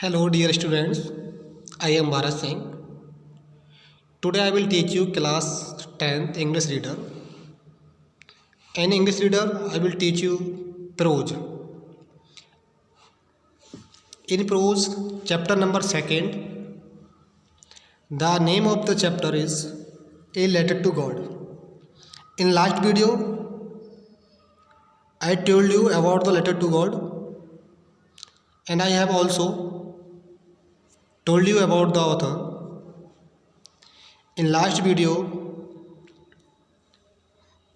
Hello dear students, I am Bharat Singh. Today I will teach you class 10th English reader. In English reader I will teach you prose. In prose chapter number 2nd, the name of the chapter is A Letter to God. In last video I told you about the letter to God, and I have also told you about the author. In last video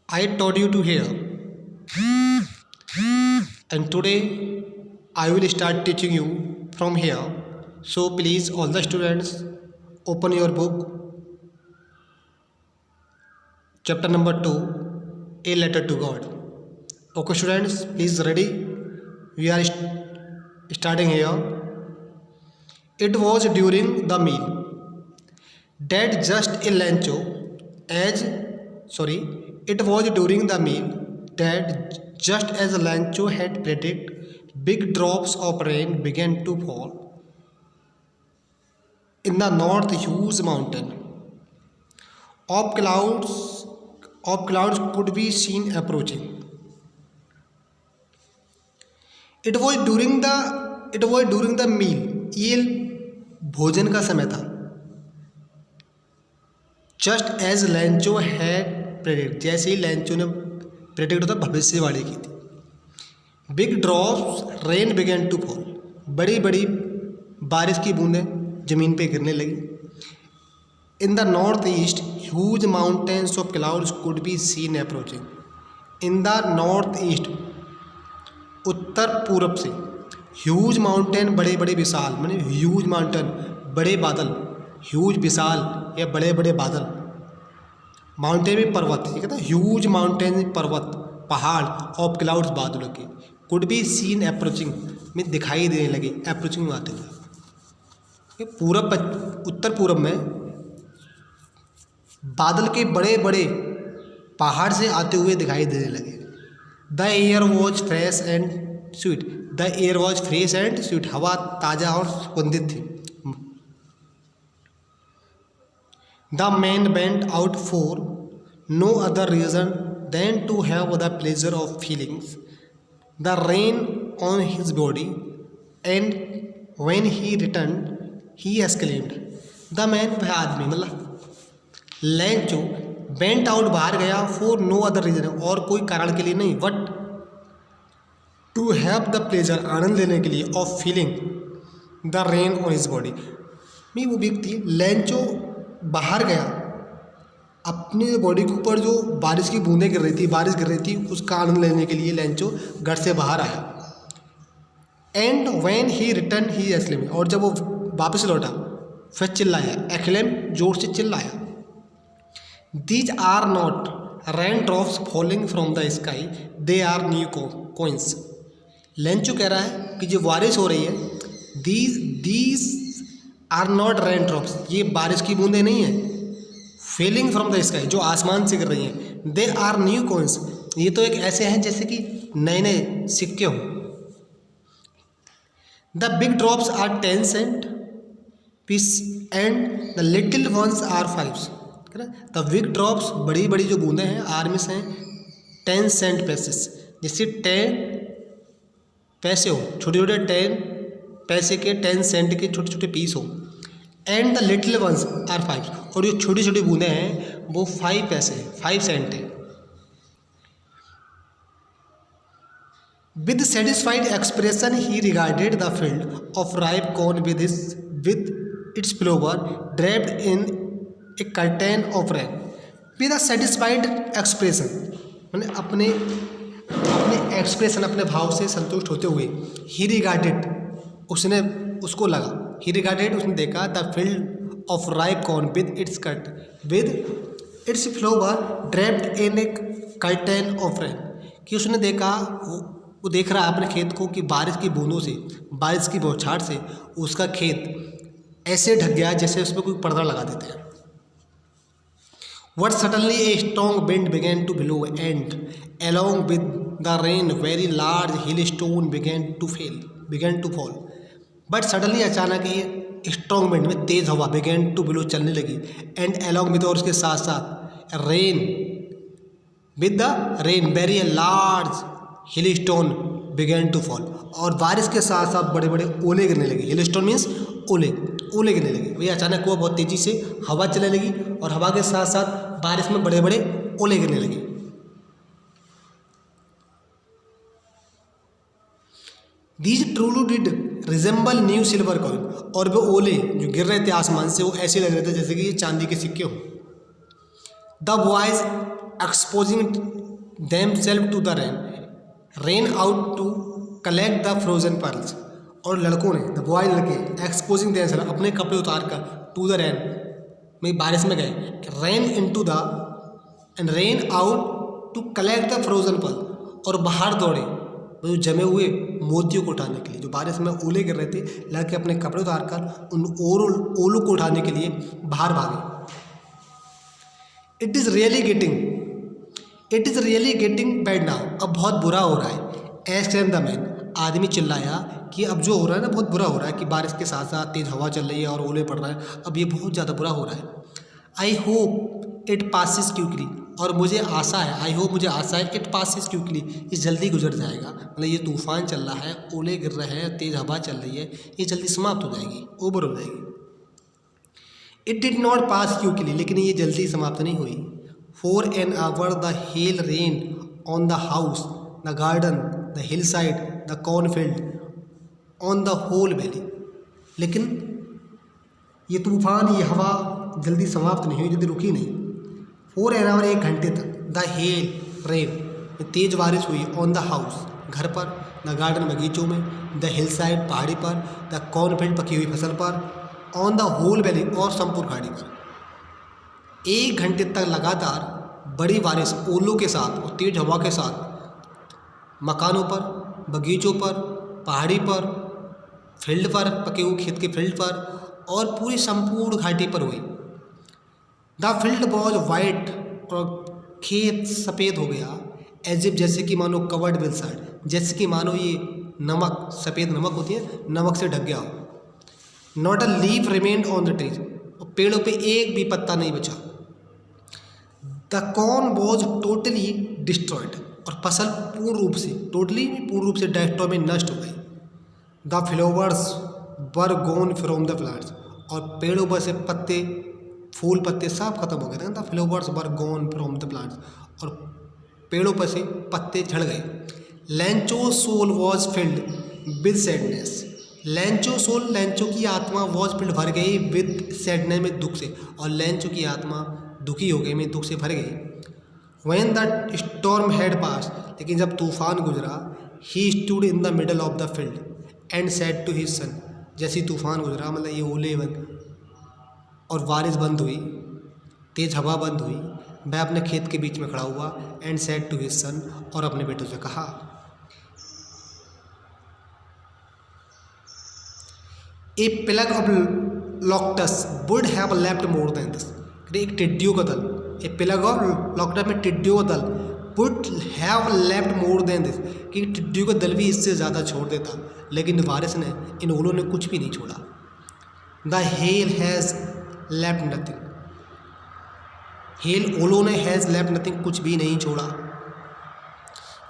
I told you to hear, and today I will start teaching you from here. So please all the students open your book, chapter number 2, A Letter to God. Okay students, please ready? We are starting here. It was during the meal that just a Lancho it was during the meal that just as Lancho had predicted, big drops of rain began to fall. In the north, huge mountain of clouds could be seen approaching. It was during the meal. ये भोजन का समय था. Just as Lencho had predict, जैसे ही Lencho ने predict होता भविष्यवाणी की थी. Big drops rain began to fall, बड़ी बड़ी बारिश की बूंदें जमीन पे गिरने लगी. In the north east huge mountains of clouds could be seen approaching. In the north east, उत्तर पूरब से, ह्यूज माउंटेन बड़े बड़े विशाल, माने ह्यूज माउंटेन बड़े बादल, ह्यूज विशाल या बड़े बड़े बादल. माउंटेन में पर्वत, ये कहता है ह्यूज माउंटेन पर्वत पहाड़ ऑफ क्लाउड्स बादलों के, कुड बी सीन अप्रोचिंग में दिखाई देने लगे, अप्रोचिंग में आते हुए. पूरब उत्तर पूरब में बादल के बड़े बड़े पहाड़ से आते हुए दिखाई देने लगे. The air was fresh and sweet, the air was fresh and sweet, हवा ताज़ा और सुगंधित थी. The man went out for no other reason than to have the pleasure of feelings the rain on his body, and when he return he exclaimed. The man, वह आदमी मतलब लैंचो, went out बाहर गया, फॉर नो अदर रीजन, और कोई कारण के लिए नहीं, but to have the pleasure, आनंद लेने के लिए, of feeling the rain on his body. मैं वो व्यक्ति लैंचो बाहर गया, अपनी बॉडी के ऊपर जो बारिश की बूंदें गिर रही थी उसका आनंद लेने के लिए लैंचो घर से बाहर आया. And when he return he acclaim, और जब वो वापस लौटा फिर चिल्लाया, एक्लेम जोर से चिल्लाया. These are not rain drops falling from the sky, they are new coins. Lencho कह रहा है कि जो बारिश हो रही है, these are not rain drops, ये बारिश की बूंदें नहीं हैं, फेलिंग फ्रॉम द स्काई, जो आसमान से गिर रही हैं. दे आर न्यू कॉइंस, ये तो एक ऐसे हैं जैसे कि नए नए सिक्के हों. The big drops are 10 cent piece and the little ones are 5. The big drops, बड़ी बड़ी जो बूंदें हैं, आर्मिस हैं 10 सेंट पैसेस, जैसे 10 पैसे हो, छोटे छोटे 10 पैसे के 10 सेंट के छोटे छोटे पीस हो. And the little ones are 5, और ये छोटी छोटी बूंदें हैं वो 5 पैसे, 5 सेंट है. With satisfied expression he regarded the field of ripe corn with its flower draped in A curtain of rain. With a satisfied expression, मैंने अपने एक्सप्रेशन, अपने भाव से संतुष्ट होते हुए, ही रिगार्डेड, उसने उसको लगा, ही रिगार्डेड, उसने देखा, the field of ripe corn with its flower draped in A curtain of rain, कि उसने देखा, वो देख रहा है अपने खेत को कि बारिश की बूंदों से, बारिश की बौछार से उसका खेत ऐसे ढक गया जैसे उसमें कोई पर्दा लगा देते हैं. But suddenly a strong wind began to blow, and along with the rain, very large hailstone began to fall. But suddenly अचानक ही स्ट्रॉन्ग विंड में तेज हवा बिगेन टू ब्लो चलने लगी एंड अलॉन्ग विद और उसके साथ साथ rain with the rain very large hill stone began to fall और बारिश के साथ साथ बड़े बड़े ओले गिरने लगे। हिल स्टोन मीन्स ओले गिरने लगे। भैया अचानक हुआ बहुत तेजी से हवा चलने लगी और हवा के साथ साथ बारिश में बड़े बड़े ओले गिरने लगे। These truly did resemble new silver coin और वो ओले जो गिर रहे थे आसमान से वो ऐसे लग रहे थे जैसे कि ये चांदी के सिक्के हों। The boys exposing themselves to the rain out to collect the frozen pearls और लड़कों ने द बॉय लड़के एक्सपोजिंग देमसेल्फ अपने कपड़े उतार कर टू द रेन में बारिश में गए rain into the end rain out to collect the frozen pearl और बाहर दौड़े जो जमे हुए मोतियों को उठाने के लिए। जो बारिश में ओले गिर रहे थे लड़के अपने कपड़े उतार कर उन ओलों को उठाने के लिए बाहर भागे। It is really getting bad now अब बहुत बुरा हो रहा है। एक्सक्लेम द मैन आदमी चिल्लाया कि अब जो हो रहा है ना बहुत बुरा हो रहा है कि बारिश के साथ साथ तेज हवा चल रही है और ओले पड़ रहा है, अब ये बहुत ज़्यादा बुरा हो रहा है। I hope it passes quickly और मुझे आशा है इट पासिस क्विकली ये जल्दी गुजर जाएगा। मतलब ये तूफान चल रहा है, ओले गिर रहे हैं, तेज़ हवा चल रही है, ये जल्दी समाप्त हो जाएगी, ओवर हो जाएगी। It did not pass quickly लेकिन ये जल्दी समाप्त नहीं हुई। For an hour the hail rain on the house the garden the hill side the cornfield on the whole valley. लेकिन ये तूफान ये हवा जल्दी समाप्त नहीं हुई, जल्दी रुकी नहीं। 4 आवर 1 घंटे तक द हेल रेन तेज बारिश हुई ऑन द हाउस घर पर, द गार्डन बगीचों में, द हिल साइड पहाड़ी पर, द कॉर्नफील्ड पकी हुई फसल पर, ऑन द होल वैली और संपूर्ण घाटी पर। 1 घंटे तक लगातार बड़ी बारिश ओलों के साथ और तेज हवा के साथ मकानों पर, बगीचों पर, पहाड़ी पर, फील्ड पर, पके हुए खेत के फील्ड पर और पूरी संपूर्ण घाटी पर हुई। द फील्ड वॉज वाइट और खेत सफ़ेद हो गया। एज इफ जैसे कि मानो कवर्ड विद सैंड, जैसे कि मानो ये नमक, सफ़ेद नमक होती है, नमक से ढक गया हो। Not a leaf remained on the trees और पेड़ों पे एक भी पत्ता नहीं बचा। The corn was totally destroyed और फसल पूर्ण रूप से डिस्ट्रॉय में नष्ट हो गई। The flowers were gone from the plants और पेड़ों पर से पत्ते, फूल पत्ते सब खत्म हो गए थे। The flowers were gone from the plants और पेड़ों पर से पत्ते झड़ गए। Lencho soul was filled with sadness. Lencho की आत्मा वॉज फिल्ड भर गई विद सैडनेस में दुख से, और लैंचो की आत्मा दुखी हो गई, में दुख से भर गई। When the storm had pass लेकिन जब तूफान गुजरा, he stood in the middle of the field and said to his son. जैसे ही तूफान गुजरा, मतलब ये ओले बंद और बारिश बंद हुई, तेज हवा बंद हुई, मैं अपने खेत के बीच में खड़ा हुआ and said to his son और अपने बेटों से कहा। A plague of locusts would have left more than this. एक टिड्डियों का दल, ए प्लग ऑफ लॉक्टस में टिड्डियों का दल would have left more than this, कि टिड्डियों का दल भी इससे ज़्यादा छोड़ देता, लेकिन बारिश ने, इन ओलों ने कुछ भी नहीं छोड़ा। The hail has left nothing, hail ओलों ने हैज़ लेफ्ट नथिंग, कुछ भी नहीं छोड़ा।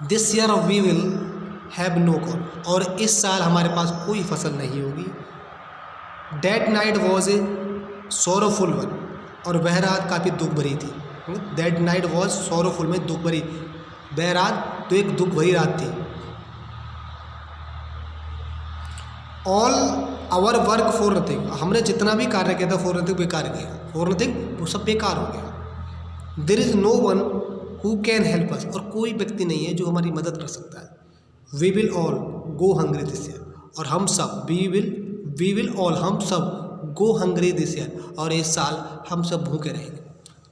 This year we will have no corn, और इस साल हमारे पास कोई फसल नहीं होगी। That night was a sorrowful one, और वह रात काफ़ी दुख भरी थी। दैट नाइट वॉज सोरोफुल में दुख भरी, वह रात तो एक दुख भरी रात थी। All our work for nothing, हमने जितना भी कार्य किया था फॉर नथिंग, बेकार किया, फॉर नथिंग वो सब बेकार हो गया। There is no one who can help us, और कोई व्यक्ति नहीं है जो हमारी मदद कर सकता है। We will all go hungry this year, और हम सब वी विल ऑल हम सब गो हंग्री दिस ईयर, और इस साल हम सब भूखे रहेंगे।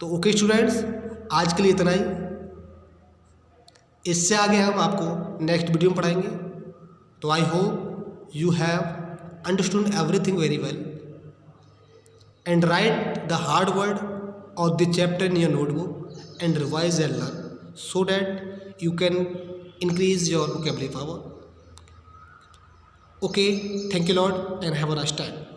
तो ओके स्टूडेंट्स, आज के लिए इतना ही। इससे आगे हम आपको नेक्स्ट वीडियो में पढ़ाएंगे। तो I hope you have understood everything very well, and write the hard word of the chapter in your notebook and revise and learn, so that you can increase your vocabulary power. Okay, thank you, Lord, and have a nice time.